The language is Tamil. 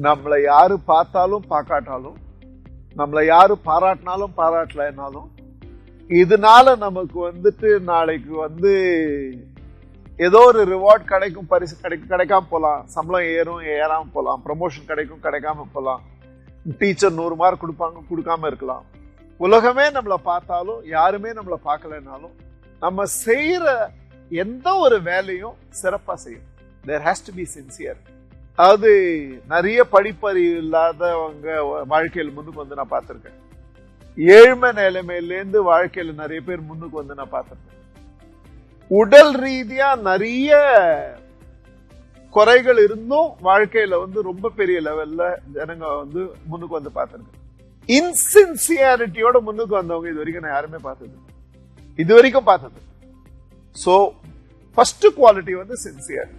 நம்மளை யாரு பார்த்தாலும் பார்க்காட்டாலும், நம்மளை யாரு பாராட்டினாலும் பாராட்டலைனாலும், இதனால நமக்கு நாளைக்கு ஏதோ ஒரு ரிவார்ட் கிடைக்கும், பரிசு கிடைக்காம போலாம், சம்பளம் ஏறாம போலாம், ப்ரமோஷன் கிடைக்காம போலாம், டீச்சர் 100 மார்க் கொடுக்காம இருக்கலாம். உலகமே நம்மளை பார்த்தாலும் யாருமே நம்மளை பார்க்கலனாலும் நம்ம செய்யற எந்த ஒரு வேலையும் சிறப்பா செய்யும். There has to be sincere. அது நிறைய படிப்பறிவு இல்லாதவங்க வாழ்க்கையில் முன்னுக்கு நான் பார்த்திருக்கேன். ஏழ்மை நிலைமையிலேருந்து வாழ்க்கையில நிறைய பேர் முன்னுக்கு நான் பார்த்திருக்கேன். உடல் ரீதியா நிறைய குறைகள் இருந்தும் வாழ்க்கையில ரொம்ப பெரிய லெவல்ல ஜனங்க முன்னுக்கு பார்த்திருக்கேன். இன்சின்சியாரிட்டியோட முன்னுக்கு வந்தவங்க இது வரைக்கும் நான் யாருமே பார்த்தது. So first quality sincere.